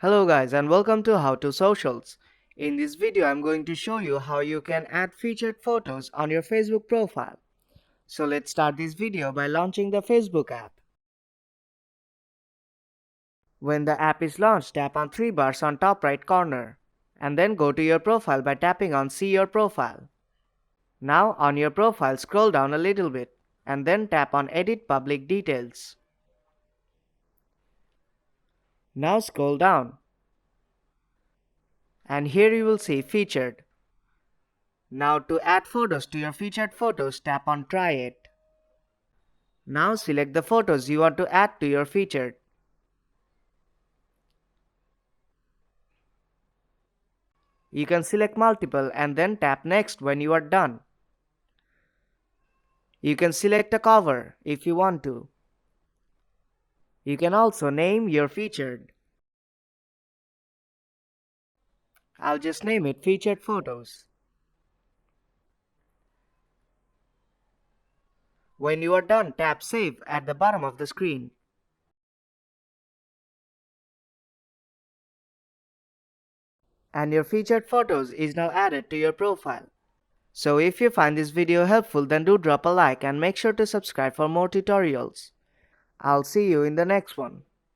Hello guys and welcome to How to Socials. In this video I'm going to show you how you can add featured photos on your Facebook profile. So let's start this video by launching the Facebook app. When the app is launched, tap on three bars on top right corner and then go to your profile by tapping on See Your Profile. Now on your profile, scroll down a little bit and then tap on Edit Public Details. Now scroll down and here you will see Featured. Now to add photos to your featured photos, tap on Try It. Now select the photos you want to add to your featured. You can select multiple and then tap Next when you are done. You can select a cover if you want to. You can also name your featured. I'll just name it Featured Photos. When you are done, tap Save at the bottom of the screen. And your featured photos is now added to your profile. So if you find this video helpful, then do drop a like and make sure to subscribe for more tutorials. I'll see you in the next one.